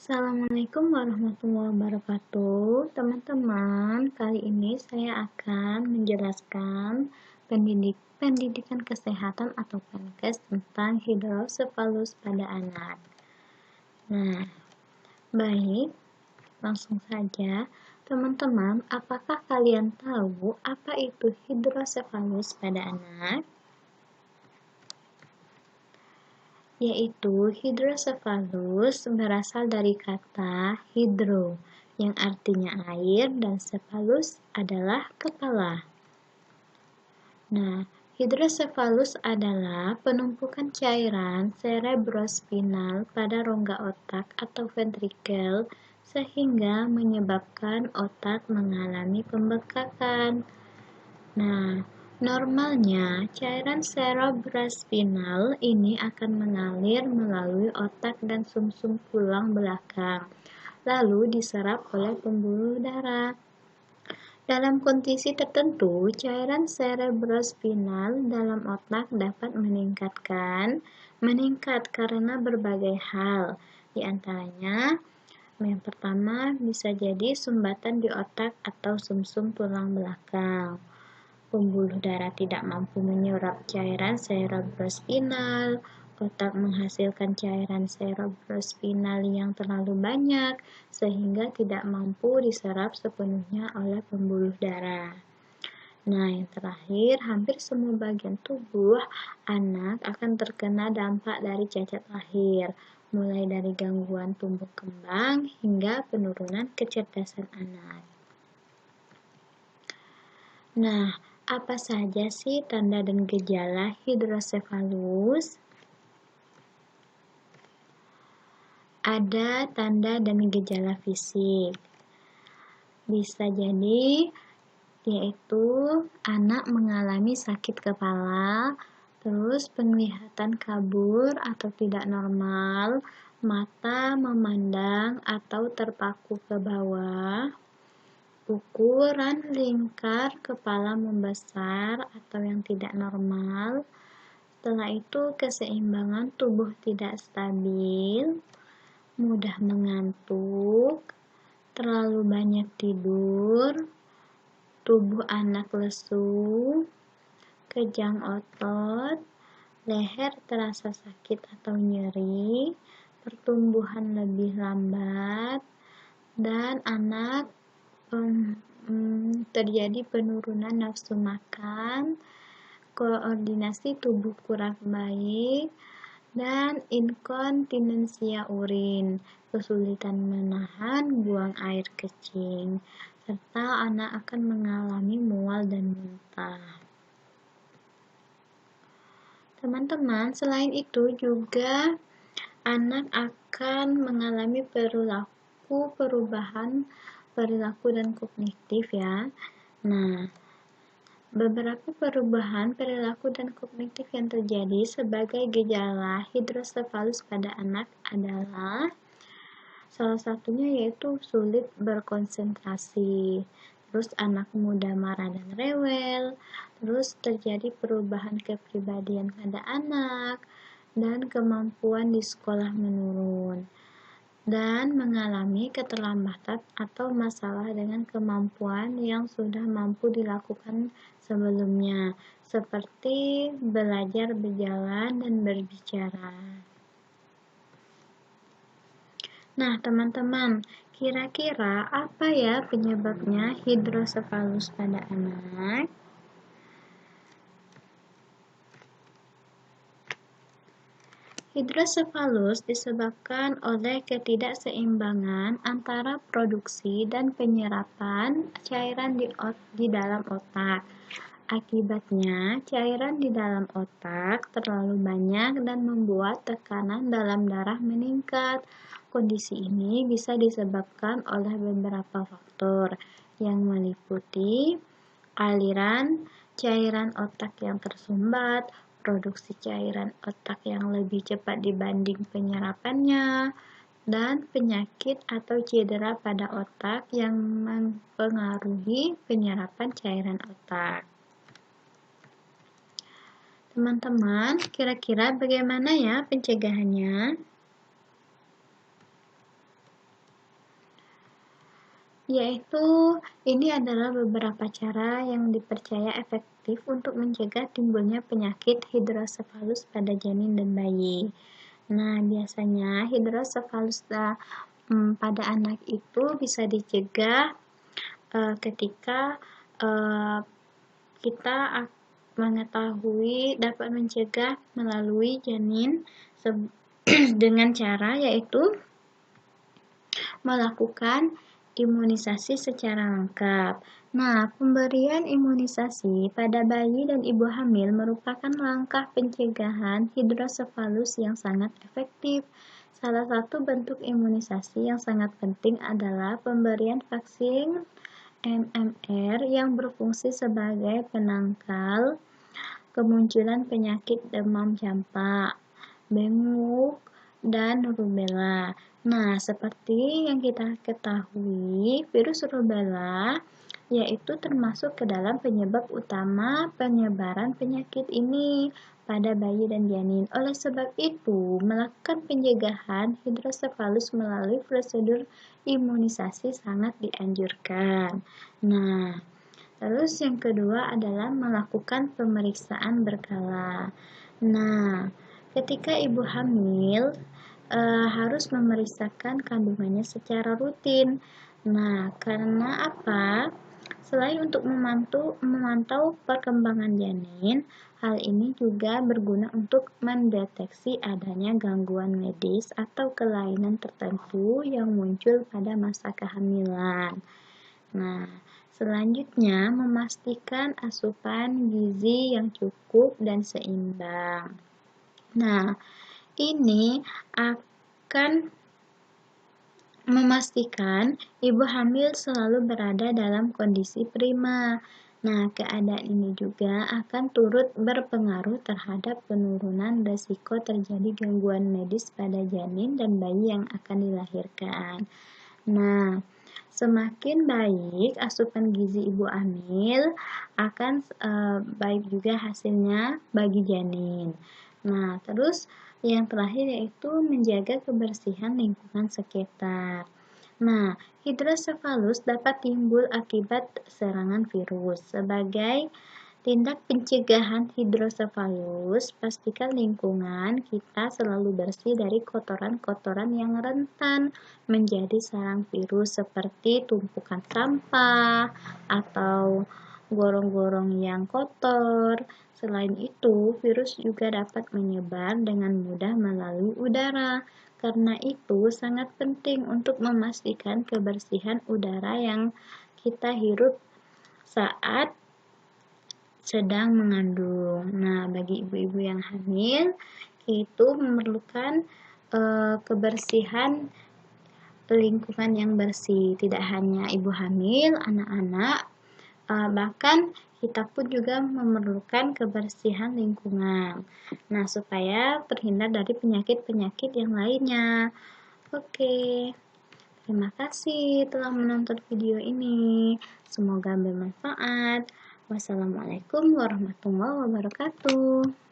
Assalamualaikum warahmatullahi wabarakatuh. Teman-teman, kali ini saya akan menjelaskan pendidikan kesehatan atau PENKES tentang hidrosefalus pada anak. Nah, baik, langsung saja. Teman-teman, apakah kalian tahu apa itu hidrosefalus pada anak? Yaitu hidrosefalus berasal dari kata hidro yang artinya air dan cephalus adalah kepala. Nah, hidrosefalus adalah penumpukan cairan cerebrospinal pada rongga otak atau ventrikel sehingga menyebabkan otak mengalami pembekakan. Nah, normalnya, cairan cerebrospinal ini akan mengalir melalui otak dan sumsum tulang belakang, lalu diserap oleh pembuluh darah. Dalam kondisi tertentu, cairan cerebrospinal dalam otak dapat meningkat karena berbagai hal, di antaranya yang pertama bisa jadi sumbatan di otak atau sumsum tulang belakang. Pembuluh darah tidak mampu menyerap cairan cerebrospinal, otak menghasilkan cairan cerebrospinal yang terlalu banyak sehingga tidak mampu diserap sepenuhnya oleh pembuluh darah. Nah, yang terakhir, hampir semua bagian tubuh anak akan terkena dampak dari cacat lahir, mulai dari gangguan tumbuh kembang hingga penurunan kecerdasan anak. Nah, apa saja sih tanda dan gejala hidrosefalus? Ada tanda dan gejala fisik. Bisa jadi yaitu anak mengalami sakit kepala, terus penglihatan kabur atau tidak normal, mata memandang atau terpaku ke bawah, ukuran lingkar kepala membesar atau yang tidak normal. Setelah itu keseimbangan tubuh tidak stabil, mudah mengantuk, terlalu banyak tidur, tubuh anak lesu, kejang otot, leher terasa sakit atau nyeri, pertumbuhan lebih lambat, dan anak terjadi penurunan nafsu makan, koordinasi tubuh kurang baik, dan inkontinensia urin, kesulitan menahan buang air kecing, serta anak akan mengalami mual dan muntah. Teman-teman, selain itu juga anak akan mengalami perubahan perilaku dan kognitif ya. Nah, beberapa perubahan perilaku dan kognitif yang terjadi sebagai gejala hidrosefalus pada anak adalah salah satunya yaitu sulit berkonsentrasi, terus anak mudah marah dan rewel, terus terjadi perubahan kepribadian pada anak, dan kemampuan di sekolah menurun, dan mengalami keterlambatan atau masalah dengan kemampuan yang sudah mampu dilakukan sebelumnya, seperti belajar berjalan dan berbicara. Nah, teman-teman, kira-kira apa ya penyebabnya hidrosefalus pada anak? Hidrosefalus disebabkan oleh ketidakseimbangan antara produksi dan penyerapan cairan di dalam otak. Akibatnya, cairan di dalam otak terlalu banyak dan membuat tekanan dalam darah meningkat. Kondisi ini bisa disebabkan oleh beberapa faktor yang meliputi aliran cairan otak yang tersumbat, produksi cairan otak yang lebih cepat dibanding penyerapannya, dan penyakit atau cedera pada otak yang mempengaruhi penyerapan cairan otak. Teman-teman, kira-kira bagaimana ya pencegahannya? Yaitu, ini adalah beberapa cara yang dipercaya efektif untuk mencegah timbulnya penyakit hidrosefalus pada janin dan bayi. Nah, biasanya hidrosefalus pada anak itu bisa dicegah ketika kita dapat mencegah melalui janin dengan cara yaitu melakukan imunisasi secara lengkap. Nah, pemberian imunisasi pada bayi dan ibu hamil merupakan langkah pencegahan hidrosefalus yang sangat efektif. Salah satu bentuk imunisasi yang sangat penting adalah pemberian vaksin MMR yang berfungsi sebagai penangkal kemunculan penyakit demam campak, dengue, dan rubella. Nah, seperti yang kita ketahui, virus rubella yaitu termasuk ke dalam penyebab utama penyebaran penyakit ini pada bayi dan janin. Oleh sebab itu, melakukan pencegahan hidrosefalus melalui prosedur imunisasi sangat dianjurkan. Nah, terus yang kedua adalah melakukan pemeriksaan berkala. Nah, ketika ibu hamil harus memeriksakan kandungannya secara rutin. Nah, karena apa? Selain untuk memantau perkembangan janin, hal ini juga berguna untuk mendeteksi adanya gangguan medis atau kelainan tertentu yang muncul pada masa kehamilan. Nah, selanjutnya memastikan asupan gizi yang cukup dan seimbang. Nah, ini akan memastikan ibu hamil selalu berada dalam kondisi prima. Nah, keadaan ini juga akan turut berpengaruh terhadap penurunan risiko terjadi gangguan medis pada janin dan bayi yang akan dilahirkan. Nah, semakin baik asupan gizi ibu hamil, akan baik juga hasilnya bagi janin. Nah, terus yang terakhir yaitu menjaga kebersihan lingkungan sekitar. Nah, hidrosefalus dapat timbul akibat serangan virus. Sebagai tindak pencegahan hidrosefalus, pastikan lingkungan kita selalu bersih dari kotoran-kotoran yang rentan menjadi sarang virus seperti tumpukan sampah atau gorong-gorong yang kotor. Selain itu, virus juga dapat menyebar dengan mudah melalui udara. Karena itu, sangat penting untuk memastikan kebersihan udara yang kita hirup saat sedang mengandung. Nah, bagi ibu-ibu yang hamil, itu memerlukan kebersihan lingkungan yang bersih. Tidak hanya ibu hamil, anak-anak, bahkan kita pun juga memerlukan kebersihan lingkungan. Nah, supaya terhindar dari penyakit-penyakit yang lainnya. Oke, terima kasih telah menonton video ini. Semoga bermanfaat. Wassalamualaikum warahmatullahi wabarakatuh.